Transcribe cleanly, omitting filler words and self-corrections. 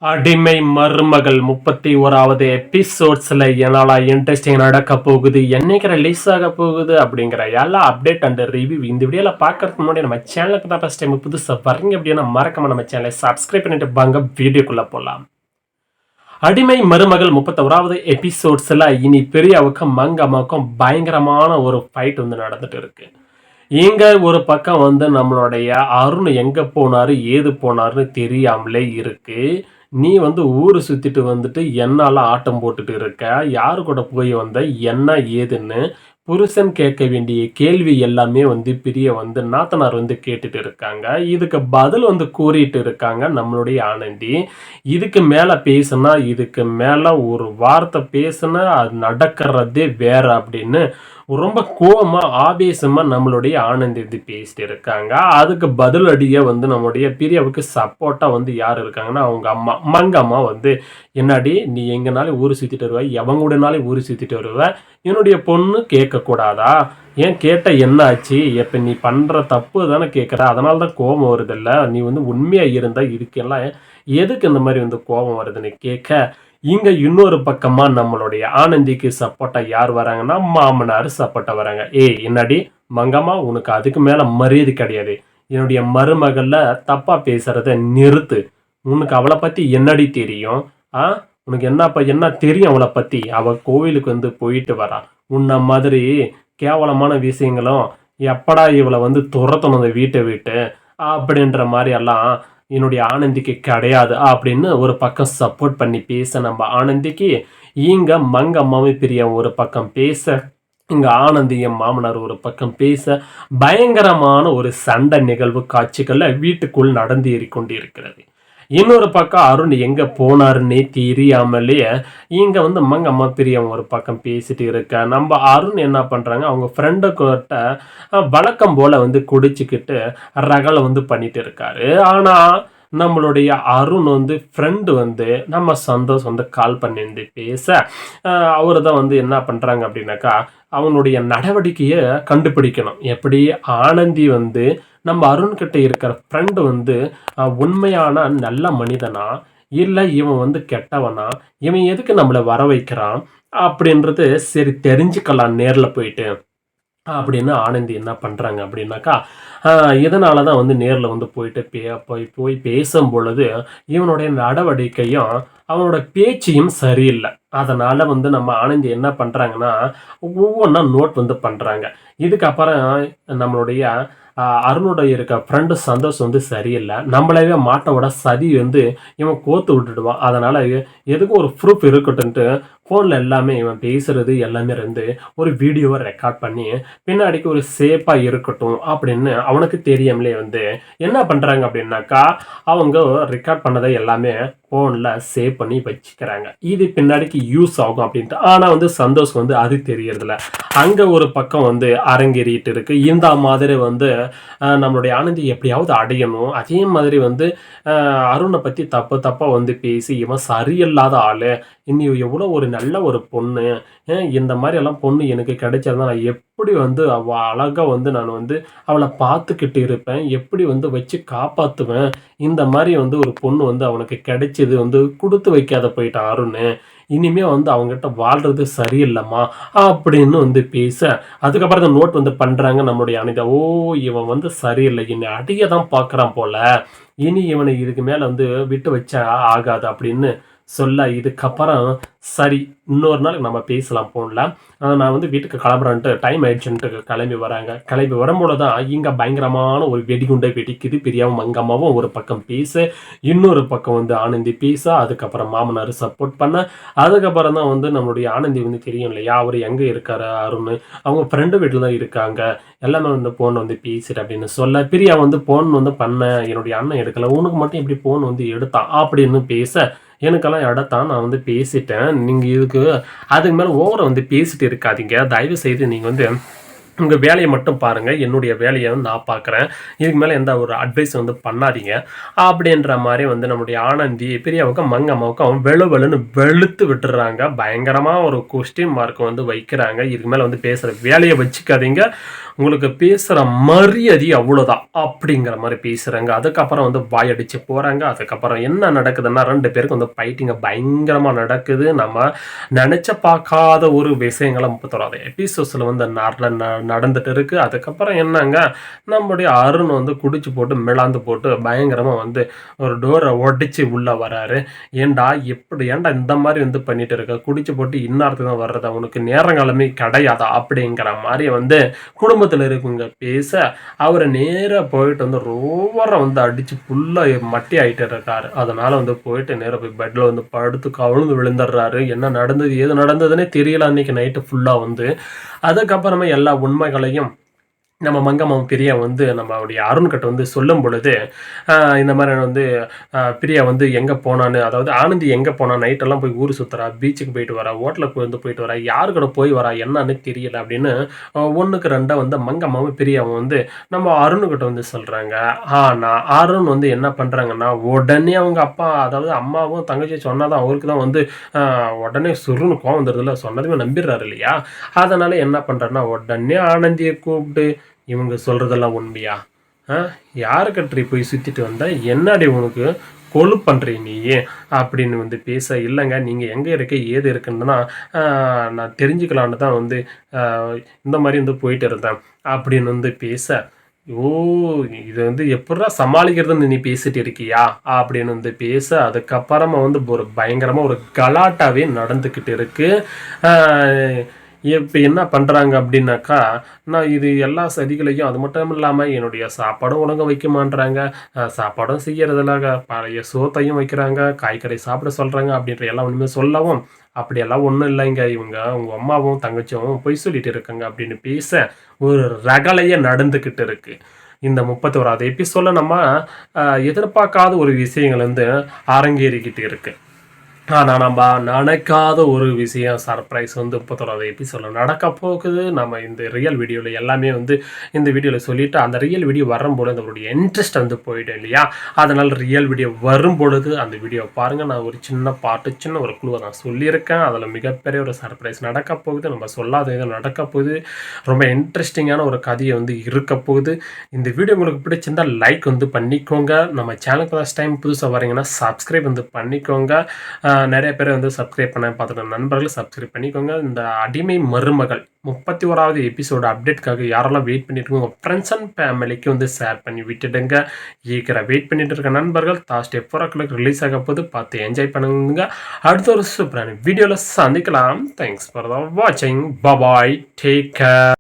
அடிமை மருமகள் 31வது எபிசோட்ஸ்ல என்னடா இன்ட்ரெஸ்டிங் நடக்க போகுது, என்னைக்கு ரிலீஸ் ஆக போகுது அப்படிங்கிற எல்லா அப்டேட் அண்ட் ரிவ்யூ இந்த வீடியோல பார்க்கறதுக்கு முன்னாடி நம்ம சேனலுக்கு தான் ஃபர்ஸ்ட் டைம் புதுசாக வரீங்க அப்படின்னா மறக்காம நம்ம சேனலை சப்ஸ்கிரைப் பண்ணிட்டு வாங்க வீடியோக்குள்ள போகலாம். அடிமை மருமகள் 31வது எபிசோட்ஸ்ல இனி பெரியவுக்கும் மங்கம்மாவுக்கும் பயங்கரமான ஒரு ஃபைட் வந்து நடந்துட்டு இருக்கு. இங்க ஒரு பக்கம் வந்து நம்மளுடைய அருண் எங்க போனாரு ஏது போனாருன்னு தெரியாமலே இருக்கு. நீ வந்து ஊரு சுத்திட்டு வந்துட்டு என்னால ஆட்டம் போட்டுட்டு இருக்க, யாரு கூட போய் வந்த, என்ன ஏதுன்னு புருஷன் கேட்க வேண்டிய கேள்வி எல்லாமே வந்து பிரிய வந்து நாத்தனார் வந்து கேட்டுட்டு இருக்காங்க. இதுக்கு பதில் வந்து கூறிட்டு இருக்காங்க நம்மளுடைய ஆனந்தி. இதுக்கு மேல பேசுனா, இதுக்கு மேல ஒரு வார்த்தை பேசுனா அது நடக்கிறதே வேற அப்படின்னு ரொம்ப கோவமா, ஆவேசமா நம்மளுடைய ஆனந்தி வந்து பேசிட்டு இருக்காங்க. அதுக்கு பதிலடியா வந்து நம்முடைய பிரியாவுக்கு சப்போர்ட்டா வந்து யார் இருக்காங்கன்னா, அவங்க அம்மா, மங்கம்மா வந்து, "என்னாடி நீ எங்கனாலும் ஊரு சுத்திட்டு வருவ, எவன் கூடனாலும் ஊரு சுத்திட்டு வருவ, என்னுடைய பொண்ணு கேட்கக்கூடாதா? ஏன் கேட்டா என்ன ஆச்சு? இப்ப நீ பண்ற தப்பு தானே கேட்குற. அதனால தான் கோவம் வருதுல்ல. நீ வந்து உண்மையா இருந்தா இதுக்கெல்லாம் எதுக்கு இந்த மாரி வந்து கோவம் வருதுன்னு" கேட்க, இங்க இன்னொரு பக்கமா நம்மளுடைய ஆனந்திக்கு சப்போர்ட்டா யார் வராங்கன்னா, மாமனார் சப்போர்ட்டா வராங்க. "ஏய் என்னடி மங்கம்மா, உனக்கு அதுக்கு மேல மரியாதை கிடையாது. என்னுடைய மருமகள தப்பா பேசுறத நிறுத்து. உனக்கு அவள பத்தி என்னடி தெரியும்? ஆ உனக்கு என்ன தெரியும் அவள பத்தி? அவ கோவிலுக்கு வந்து போயிட்டு வரா. உன்ன மாதிரி கேவலமான விஷயங்களும், எப்படா இவள வந்து துரத்தணும் இந்த வீட்ட விட்டு, அப்படின்ற மாரி எல்லாம் என்னுடைய ஆனந்திக்கு கிடையாது அப்படின்னு ஒரு பக்கம் சப்போர்ட் பண்ணி பேச நம்ம ஆனந்திக்கு, இங்க மங்கம்மாவும் பிரியா ஒரு பக்கம் பேச, இங்க ஆனந்தி என் மாமனார் ஒரு பக்கம் பேச, பயங்கரமான ஒரு சண்டை நிகழ்வு காட்சிகள்ல வீட்டுக்குள் நடந்தேறிக் கொண்டிருக்கிறது. இன்னொரு பக்கம் அருண் எங்க போனாருன்னே தெரியாமலேயே இங்க வந்து மங்கம்மா பிரியா ஒரு பக்கம் பேசிட்டு இருக்க. நம்ம அருண் என்ன பண்றாங்க, அவங்க ஃப்ரெண்டு கிட்ட வழக்கம் போல வந்து குடிச்சுக்கிட்டு ரகளை வந்து பண்ணிட்டு இருக்காரு. ஆனா நம்மளுடைய அருண் வந்து ஃப்ரெண்டு வந்து நம்ம சந்தோஷ் வந்து கால் பண்ணியிருந்து பேச, அவரு தான் வந்து என்ன பண்றாங்க அப்படின்னாக்கா, அவனுடைய நடவடிக்கைய கண்டுபிடிக்கணும். எப்படி ஆனந்தி வந்து நம்ம அருண் கிட்ட இருக்கிற ஃப்ரெண்டு வந்து உண்மையான நல்ல மனிதனா? இல்ல இவன் வந்து கெட்டவனா? இவன் எதுக்கு நம்மள வர வைக்கிறான்? அப்படின்றது சரி தெரிஞ்சுக்கலாம் நேர்ல போயிட்டு. அப்படின்னு ஆனந்தி என்ன பண்றாங்க அப்படின்னாக்கா, அ இதனால தான் வந்து நேர்ல வந்து போயிட்டு போய் போய் பேசும்பொழுது, இவனுடைய நடவடிக்கையும், அவனோட பேச்சும் சரியில்ல. அதனால வந்து நம்ம ஆனந்தி என்ன பண்றாங்கன்னா, ஒவ்வொன்னா நோட் வந்து பண்றாங்க. இதுக்கப்புறம் நம்மளுடைய அருணுடைய இருக்க ஃப்ரெண்டு சந்தோஷ் வந்து சரியில்ல. நம்மளவே மாட்ட விட சதி வந்து இவன் கோத்து விட்டுடுவான். அதனால எதுக்கும் ஒரு ப்ரூஃப் இருக்கட்டுன்ட்டு, ஃபோன்ல எல்லாமே இவன் பேசுறது எல்லாமே இருந்து ஒரு வீடியோவ ரெக்கார்ட் பண்ணி, பின்னாடிக்கு ஒரு சேஃபா இருக்கட்டும் அப்படின்னு அவனுக்கு தெரியாமலே வந்து என்ன பண்றாங்க அப்படின்னாக்கா, அவங்க ரெக்கார்ட் பண்ணத எல்லாமே ஃபோன்ல சேவ் பண்ணி வச்சுக்கிறாங்க. இது பின்னாடிக்கு யூஸ் ஆகும் அப்படின்ட்டு. ஆனா வந்து சந்தோஷ் வந்து அது தெரியறதில்ல. அங்க ஒரு பக்கம் வந்து அரங்கேறிட்டு இருக்கு. இந்த மாதிரி வந்து நம்மளுடைய ஆனந்தி எப்படியாவது அடையணும். அதே மாதிரி வந்து அருண பத்தி தப்பு தப்பா வந்து பேசி, "இவன் சரியில்லாத ஆளு. நீ எவ்வளோ ஒரு நல்ல ஒரு பொண்ணு. இந்த மாரியெல்லாம் பொண்ணு எனக்கு கிடைச்சிருந்தா நான் எப்படி வந்து அவ அழகா வந்து நான் வந்து அவள பார்த்துக்கிட்டு இருப்பேன். எப்படி வந்து வச்சு காப்பாத்துவேன். இந்த மாரி வந்து ஒரு பொண்ணு வந்து அவனுக்கு கிடைச்சது வந்து குடுத்து வைக்காத போயிட்டான் அருணு. இனிமே வந்து அவன்கிட்ட வாழ்றது சரியில்லம்மா" அப்படின்னு வந்து பேச, அதுக்கப்புறம் அந்த நோட் வந்து பண்றாங்க நம்மளுடைய அனிதா. "ஓ! இவன் வந்து சரியில்ல. என்னை அடிக்க தான் பார்க்குறான் போல. இனி இவனை இதுக்கு மேல வந்து விட்டு வச்சா ஆகாது" அப்படின்னு சொல்ல, இதுக்கப்புறம் சரி இன்னொரு நாள் நம்ம பேசலாம் ஃபோன்ல. நான் வந்து வீட்டுக்கு கிளம்புறேன்ட்டு டைம் ஆயிடுச்சுன்ட்டு கிளம்பி வராங்க. கிளம்பி வரும்போது தான் இங்க பயங்கரமான ஒரு வெடிகுண்டை வெடிக்குது. பிரியாவும் மங்கம்மாவும் ஒரு பக்கம் பேச, இன்னொரு பக்கம் வந்து ஆனந்தி பேச, அதுக்கப்புறம் மாமனார் சப்போர்ட் பண்ண, அதுக்கப்புறம் தான் வந்து நம்மளுடைய ஆனந்தி வந்து தெரியும் இல்லையா, அவரு எங்க இருக்காரு அருண், அவங்க ஃப்ரெண்டு வீட்ல தான் இருக்காங்க. எல்லாமே வந்து ஃபோன் வந்து பேசிட்டு அப்படின்னு சொல்ல, பிரியா வந்து ஃபோன் வந்து பண்ணேன். என்னுடைய அண்ணன் எடுக்கல. உனக்கு மட்டும் எப்படி ஃபோன் வந்து எடுத்தான்? அப்படின்னு பேச, எனக்கெல்லாம் எடுத்தான். நான் வந்து பேசிட்டேன். நீங்க இதுக்கு அதுக்கு மேல ஓவரா வந்து பேசிட்டு இருக்காதீங்க. தயவு செய்து நீங்க வந்து உங்கள் வேலையை மட்டும் பாருங்கள், என்னுடைய வேலையை வந்து நான் பார்க்குறேன், இதுக்கு மேலே எந்த ஒரு அட்வைஸ் வந்து பண்ணாதீங்க அப்படின்ற மாதிரி வந்து நம்முடைய ஆனந்தி பெரியவங்க மங்கம்மாவுக்கும் வெளுன்னு வெளுத்து விட்டுறாங்க. பயங்கரமாக ஒரு கொஸ்டின் மார்க் வந்து வைக்கிறாங்க. இதுக்கு மேலே வந்து பேசுகிற வேலையை வச்சுக்காதீங்க, உங்களுக்கு பேசுகிற மரியாதை அவ்வளோதான் அப்படிங்கிற மாதிரி பேசுகிறாங்க. அதுக்கப்புறம் வந்து வாயடிச்சு போகிறாங்க. அதுக்கப்புறம் என்ன நடக்குதுன்னா 2 பேருக்கு வந்து ஃபைட்டிங்க பயங்கரமாக நடக்குது. நம்ம நினச்ச பார்க்காத ஒரு விஷயங்களை 31வது எபிசோட்ஸில் வந்து நடந்துட்டு இருக்கு. அதுக்கப்புறம் என்னங்க, நம்முடைய அருண் வந்து குடிச்சு போட்டு மிளாந்து போட்டு பயங்கரமாக வந்து ஒரு டோரை உடைச்சி உள்ளே வராரு. ஏண்டா இந்த மாதிரி வந்து பண்ணிட்டு இருக்க, குடிச்சு போட்டு இன்னார்த்து தான் வர்றது, அவனுக்கு நேரங்காலமே கிடையாதா அப்படிங்கிற மாதிரி வந்து குடும்பத்தில் இருக்குங்க பேச, அவரை நேராக போயிட்டு வந்து ரோவரை வந்து அடித்து ஃபுல்லாக மட்டி ஆகிட்டு இருக்காரு. அதனால் வந்து போயிட்டு நேராக போய் பெட்டில் வந்து படுத்து கவிழ்ந்து விழுந்துடுறாரு. என்ன நடந்தது ஏது நடந்ததுன்னே தெரியல அன்றைக்கி நைட்டு ஃபுல்லாக வந்து. அதுக்கப்புறமா எல்லா உண்மைகளையும் நம்ம மங்கம்மாவும் பிரியா வந்து நம்மளுடைய அருண்கிட்ட வந்து சொல்லும் பொழுது, இந்த மாதிரி வந்து பிரியா வந்து எங்கே போனான்னு, அதாவது ஆனந்தி எங்கே போனா, நைட்டெல்லாம் போய் ஊர் சுற்றுறா, பீச்சுக்கு போயிட்டு வரா, ஹோட்டலுக்கு வந்து போயிட்டு வரா, யாரு கூட போய் வரா என்னன்னு தெரியல அப்படின்னு 1க்கு 2 வந்து மங்கம்மாவும் பிரியாவும் வந்து நம்ம அருணுக்கிட்ட வந்து சொல்கிறாங்க. ஆனால் அருண் வந்து என்ன பண்ணுறாங்கன்னா, உடனே அவங்க அப்பா, அதாவது அம்மாவும் தங்கச்சி சொன்னாதான் அவருக்கு தான் வந்து உடனே சுருன்னு கோவம் வந்துடுதுல, சொன்னதுமே நம்பிடுறாரு இல்லையா. அதனால் என்ன பண்ணுறாருன்னா, உடனே ஆனந்தியை கூப்பிட்டு, இவங்க சொல்கிறதெல்லாம் உண்மையா? யாருக்கட்ரி போய் சுற்றிட்டு வந்தால் என்னடி உனக்கு கொலு பண்ணுறீ நீ அப்படின்னு வந்து பேச, இல்லைங்க நீங்கள் எங்கே இருக்க ஏது இருக்குன்னா நான் தெரிஞ்சுக்கலான்னு தான் வந்து இந்த மாதிரி வந்து போயிட்டு இருந்தேன் அப்படின்னு வந்து பேச, ஓ இது வந்து எப்படா சமாளிக்கிறதுன்னு நீ பேசிட்டு இருக்கியா அப்படின்னு வந்து பேச, அதுக்கப்புறமா வந்து ஒரு பயங்கரமாக ஒரு கலாட்டாவே நடந்துக்கிட்டு இருக்கு. இப்போ என்ன பண்ணுறாங்க அப்படின்னாக்கா, நான் இது எல்லா சதிகளையும் அது மட்டும் இல்லாமல் என்னுடைய சாப்பாடும் ஒழுங்காக வைக்க மாட்டுறாங்க, சாப்பாடும் செய்யறதில்ல, பழைய சோத்தையும் வைக்கிறாங்க, காய்கறி சாப்பிட சொல்கிறாங்க அப்படின்ற எல்லாம் ஒன்றுமே சொல்லவும், அப்படியெல்லாம் ஒன்றும் இல்லைங்க, இவங்க உங்கள் அம்மாவும் தங்கச்சியும் பொய் சொல்லிட்டு இருக்காங்க அப்படின்னு பேச, ஒரு ரகலையே நடந்துக்கிட்டு இருக்கு. இந்த 31வது எபிசோடில் நம்ம எதிர்பார்க்காத ஒரு விஷயங்கள் வந்து அரங்கேறிக்கிட்டு இருக்கு. ஆனால் நம்ம நினைக்காத ஒரு விஷயம் சர்ப்ரைஸ் வந்து 31வது எபிசோடில் நடக்க போகுது. நம்ம இந்த ரியல் வீடியோவில் எல்லாமே வந்து இந்த வீடியோவில் சொல்லிவிட்டு, அந்த ரியல் வீடியோ வரும்பொழுது நம்மளுடைய இன்ட்ரெஸ்ட் வந்து போயிடும் இல்லையா. அதனால் ரியல் வீடியோ வரும்பொழுது அந்த வீடியோ பாருங்கள். நான் ஒரு சின்ன பாட்டு, சின்ன ஒரு குழுவை நான் சொல்லியிருக்கேன். அதில் மிகப்பெரிய ஒரு சர்ப்ரைஸ் நடக்க போகுது. நம்ம சொல்லாத இது நடக்க போகுது. ரொம்ப இன்ட்ரெஸ்டிங்கான ஒரு கதையை வந்து இருக்க போகுது. இந்த வீடியோ உங்களுக்கு பிடிச்சிருந்தால் லைக் வந்து பண்ணிக்கோங்க. நம்ம சேனலுக்கு ஃபர்ஸ்ட் டைம் புதுசாக வரீங்கன்னா சப்ஸ்கிரைப் வந்து பண்ணிக்கோங்க. நிறைய பேர் வந்து சப்ஸ்கிரைப் பண்ண பார்த்துட்டு நண்பர்கள் சப்ஸ்கிரைப் பண்ணிக்கோங்க. இந்த அடிமை மருமகள் 31வது எபிசோடு அப்டேட்காக யாரெல்லாம் வெயிட் பண்ணிட்டு இருக்கோங்க, உங்கள் ஃப்ரெண்ட்ஸ் அண்ட் ஃபேமிலிக்கு வந்து ஷேர் பண்ணி விட்டுடுங்க. வெயிட் பண்ணிட்டு இருக்க நண்பர்கள் Thursday 4 ரிலீஸ் ஆக போது பார்த்து என்ஜாய் பண்ணுங்க. அடுத்த ஒரு சூப்பரான வீடியோவில் சந்திக்கலாம். தேங்க்ஸ் ஃபார் த வாட்சிங். பாய், டேக் கேர்.